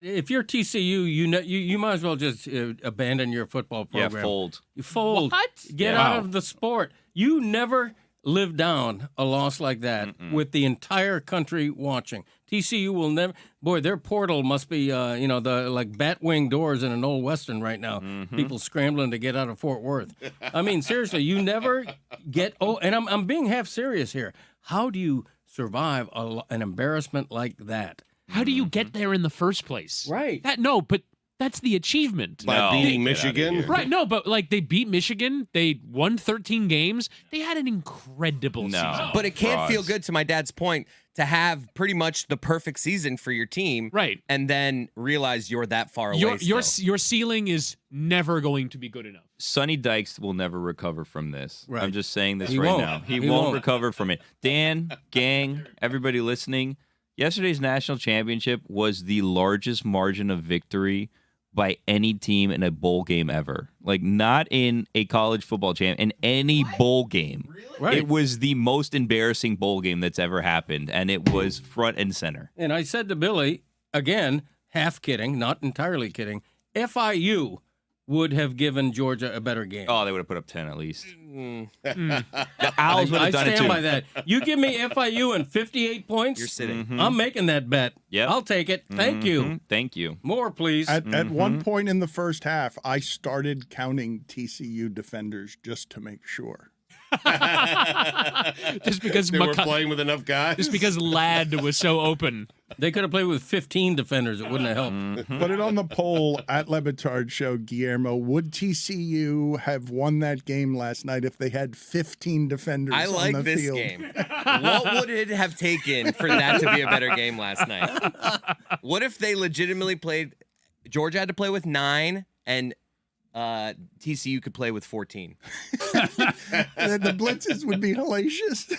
If you're TCU, you might as well just abandon your football program. Yeah, fold. You fold. What? Get out of the sport. You never live down a loss like that with the entire country watching. TCU will never. Boy, their portal must be, the like Batwing doors in an old Western right now. People scrambling to get out of Fort Worth. I mean, seriously, you never get. Oh, and I'm being half serious here. How do you survive an embarrassment like that? How do you get there in the first place? Right. But that's the achievement. By beating Michigan? Right, no, but they beat Michigan. They won 13 games. They had an incredible season. But it can't feel good, to my dad's point, to have pretty much the perfect season for your team. Right. And then realize you're that far away Your still. ceiling is never going to be good enough. Sonny Dykes will never recover from this. Right. I'm just saying this He right won't. now. He He won't won't. recover from it. Dan, gang, everybody listening, yesterday's national championship was the largest margin of victory by any team in a bowl game ever. Like, not in a college football in any bowl game. Really? Right. It was the most embarrassing bowl game that's ever happened, and it was front and center. And I said to Billy, again, half kidding, not entirely kidding, FIU would have given Georgia a better game. Oh, they would have put up 10 at least. The Owls would I have done it stand too. by that. You give me FIU and 58 points, You're sitting. I'm making that bet. Yep. I'll take it. Thank you. Thank you. More, please. At one point in the first half, I started counting TCU defenders just to make sure. Just because They were playing with enough guys? Just because Ladd was so open. They could have played with 15 defenders. It wouldn't have helped. Put it on the poll at Le Batard Show, Guillermo. Would TCU have won that game last night if they had 15 defenders I like on the this field? game. What would it have taken for that to be a better game last night? What if they legitimately played? Georgia had to play with 9, and TCU could play with 14. The blitzes would be hellacious.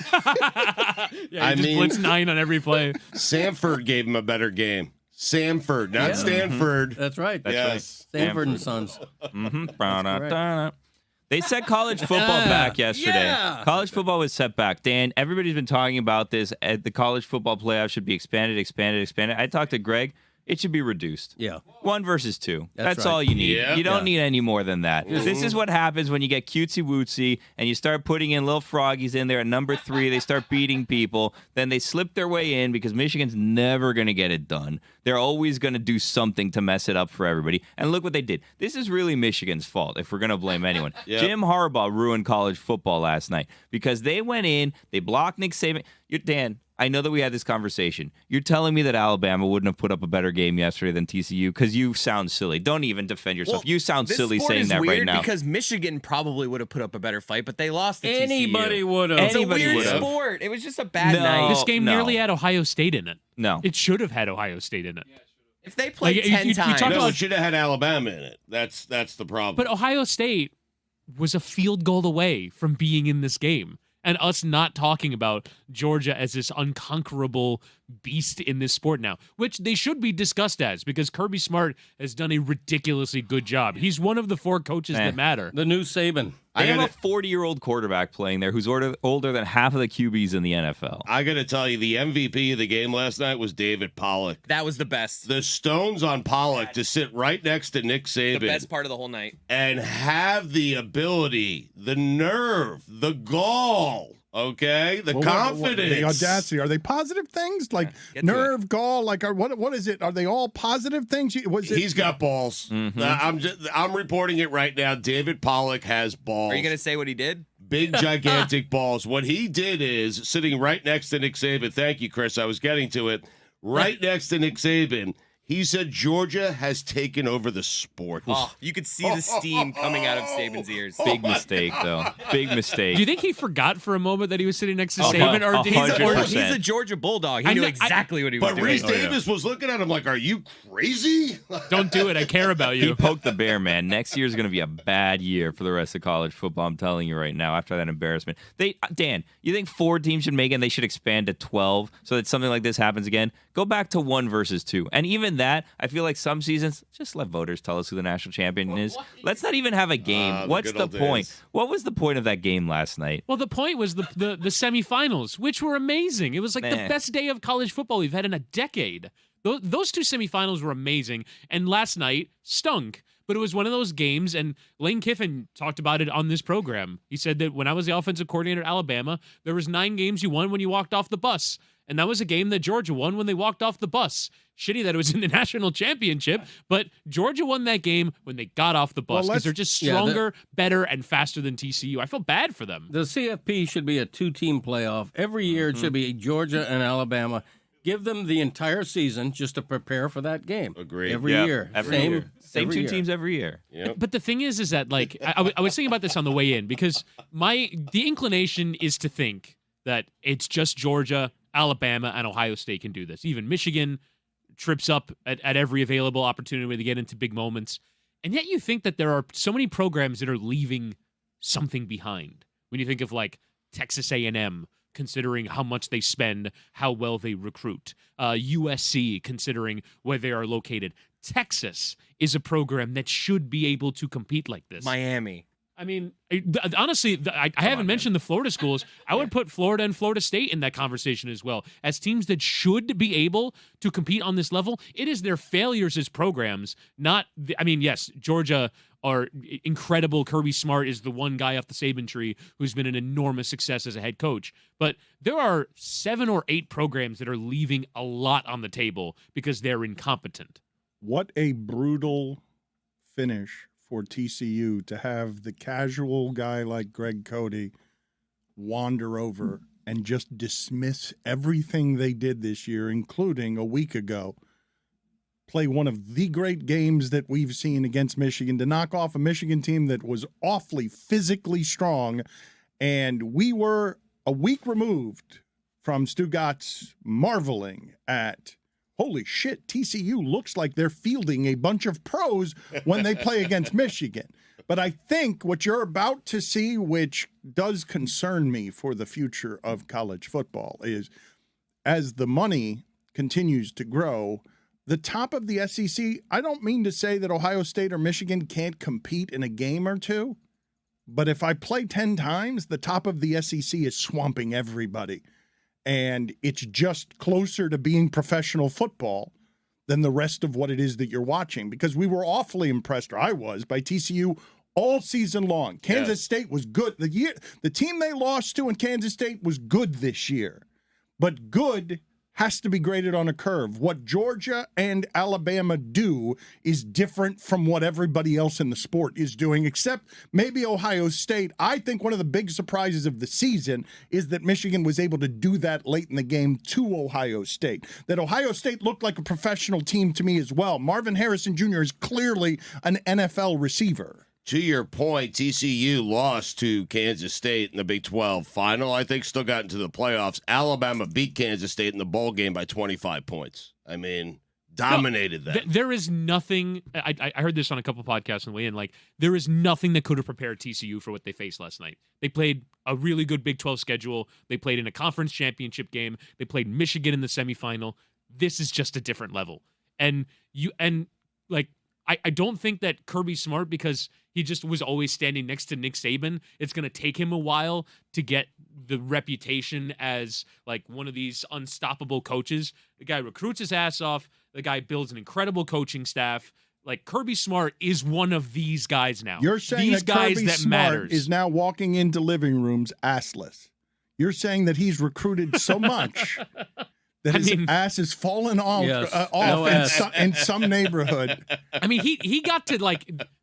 Yeah, just blitz 9 on every play. Samford gave him a better game. Samford, not Stanford. That's right. Yes. Stanford and Sons. They set college football back yesterday. Yeah. College football was set back. Dan, everybody's been talking about this. The college football playoff should be expanded. I talked to Greg. It should be reduced. Yeah. 1 versus 2. That's right. all you need. Yeah. You don't need any more than that. This is what happens when you get cutesy-wootsy and you start putting in little froggies in there at number 3. They start beating people. Then they slip their way in because Michigan's never going to get it done. They're always going to do something to mess it up for everybody. And look what they did. This is really Michigan's fault if we're going to blame anyone. Yep. Jim Harbaugh ruined college football last night because they went in, they blocked Nick Saban. Dan, I know that we had this conversation. You're telling me that Alabama wouldn't have put up a better game yesterday than TCU because you sound silly. Don't even defend yourself. You sound This silly sport saying is that weird right now. because Michigan probably would have put up a better fight, but they lost to Anybody TCU. would have. It's a Anybody weird would've. sport. It was just a bad No. night. This game no. nearly had Ohio State in it. No. It should have had Ohio State in it. If they played Like, 10 you times, talk No, about- it should have had Alabama in it. That's the problem. But Ohio State was a field goal away from being in this game. And us not talking about Georgia as this unconquerable beast in this sport now, which they should be discussed as because Kirby Smart has done a ridiculously good job. He's one of the 4 coaches that matter. The new Saban. They have a 40-year-old quarterback playing there who's older than half of the QBs in the NFL. I got to tell you, the MVP of the game last night was David Pollock. that was the best. The stones on Pollock to sit right next to Nick Saban The best part of the whole night. and have the ability, the nerve, the gall, okay, the confidence. The audacity. Are they positive things? Like get to nerve, gall, like what is it? Are they all positive things? He's got balls. I'm reporting it right now. David Pollock has balls. Are you going to say what he did? Big, gigantic balls. What he did is sitting right next to Nick Saban. Thank you, Chris. I was getting to it. Right next to Nick Saban. He said Georgia has taken over the sport. Oh, you could see the steam coming out of Saban's ears. Big mistake, though. Big mistake. Do you think he forgot for a moment that he was sitting next to Oh, Saban? Or did he, 100%. He's a Georgia Bulldog. He I knew know- exactly what he was But doing. Reese Davis was looking at him like, are you crazy? don't do it. I care about He you. poked the bear, man. Next year is going to be a bad year for the rest of college football. I'm telling you right now. After that embarrassment, Dan, you think 4 teams should make it? And they should expand to 12 so that something like this happens again. Go back to 1 versus 2, and even that, I feel like some seasons just let voters tell us who the national champion is. Let's not even have a game. the What's good the old point? days. What was the point of that game last night? Well, the point was the semifinals, which were amazing. It was like the Nah. best day of college football we've had in a decade. Those two semifinals were amazing, and last night stunk. But it was one of those games, and Lane Kiffin talked about it on this program. He said that when I was the offensive coordinator at Alabama, there was 9 games you won when you walked off the bus. And that was a game that Georgia won when they walked off the bus. Shitty that it was in the national championship, but Georgia won that game when they got off the bus because they're just stronger, better, and faster than TCU. I feel bad for them. The CFP should be a 2-team playoff. Every year it should be Georgia and Alabama. Give them the entire season just to prepare for that game. Agreed. Every year. Same two teams every year. Yep. But the thing is that, like, I was thinking about this on the way in because the inclination is to think that it's just Georgia, Alabama, and Ohio State can do this. Even Michigan trips up at every available opportunity when they get into big moments. And yet you think that there are so many programs that are leaving something behind. When you think of, like, Texas A&M, considering how much they spend, how well they recruit. USC, considering where they are located. Texas is a program that should be able to compete like this. Miami. I mean, honestly, I haven't mentioned the Florida schools. I would put Florida and Florida State in that conversation as well. As teams that should be able to compete on this level, it is their failures as programs, not, yes, Georgia are incredible. Kirby Smart is the one guy off the Saban tree who's been an enormous success as a head coach. But there are 7 or 8 programs that are leaving a lot on the table because they're incompetent. What a brutal finish for TCU to have the casual guy like Greg Cote wander over and just dismiss everything they did this year, including a week ago, play one of the great games that we've seen against Michigan, to knock off a Michigan team that was awfully physically strong. And we were a week removed from Stugotz marveling at, holy shit, TCU looks like they're fielding a bunch of pros when they play against Michigan. But I think what you're about to see, which does concern me for the future of college football, is as the money continues to grow, the top of the SEC, I don't mean to say that Ohio State or Michigan can't compete in a game or two, but if I play 10 times, the top of the SEC is swamping everybody. And it's just closer to being professional football than the rest of what it is that you're watching, because we were awfully impressed, or I was, by TCU all season long. Kansas State was good. The team they lost to in Kansas State was good this year, but good has to be graded on a curve. What Georgia and Alabama do is different from what everybody else in the sport is doing, except maybe Ohio State. I think one of the big surprises of the season is that Michigan was able to do that late in the game to Ohio State. That Ohio State looked like a professional team to me as well. Marvin Harrison Jr. is clearly an NFL receiver. To your point, TCU lost to Kansas State in the Big 12 final. I think still got into the playoffs. Alabama beat Kansas State in the bowl game by 25 points. I mean, dominated them. There is nothing. I heard this on a couple podcasts on the way in. Like, there is nothing that could have prepared TCU for what they faced last night. They played a really good Big 12 schedule. They played in a conference championship game. They played Michigan in the semifinal. This is just a different level. I don't think that Kirby Smart, because he just was always standing next to Nick Saban, it's going to take him a while to get the reputation as like one of these unstoppable coaches. The guy recruits his ass off. The guy builds an incredible coaching staff. Like, Kirby Smart is one of these guys now. You're saying these that guys Kirby that Smart matters. is now walking into living rooms assless. You're saying that he's recruited so much that his ass is fallen off, in some neighborhood. I mean, he got to,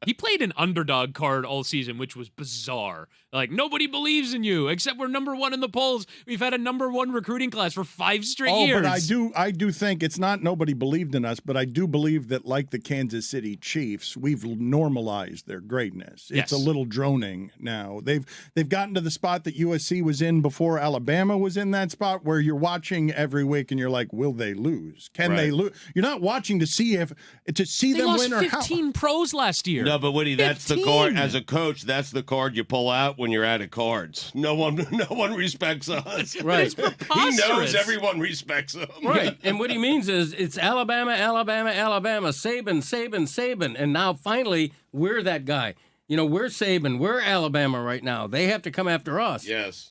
he played an underdog card all season, which was bizarre. Like, nobody believes in you, except we're number 1 in the polls. We've had a number 1 recruiting class for 5 straight years. But I do think it's not nobody believed in us, but I do believe that, like the Kansas City Chiefs, we've normalized their greatness. It's a little droning now. They've gotten to the spot that USC was in before Alabama was in that spot, where you're watching every week and you're like, will they lose? Can they lose? You're not watching to see them win or how. 15 pros last year. No, but Woody, that's the card. As a coach, that's the card you pull out when you're out of cards. No one respects us. Right. He knows everyone respects him. Right. And what he means is it's Alabama, Saban. And now finally we're that guy. We're Saban. We're Alabama right now. They have to come after us. Yes.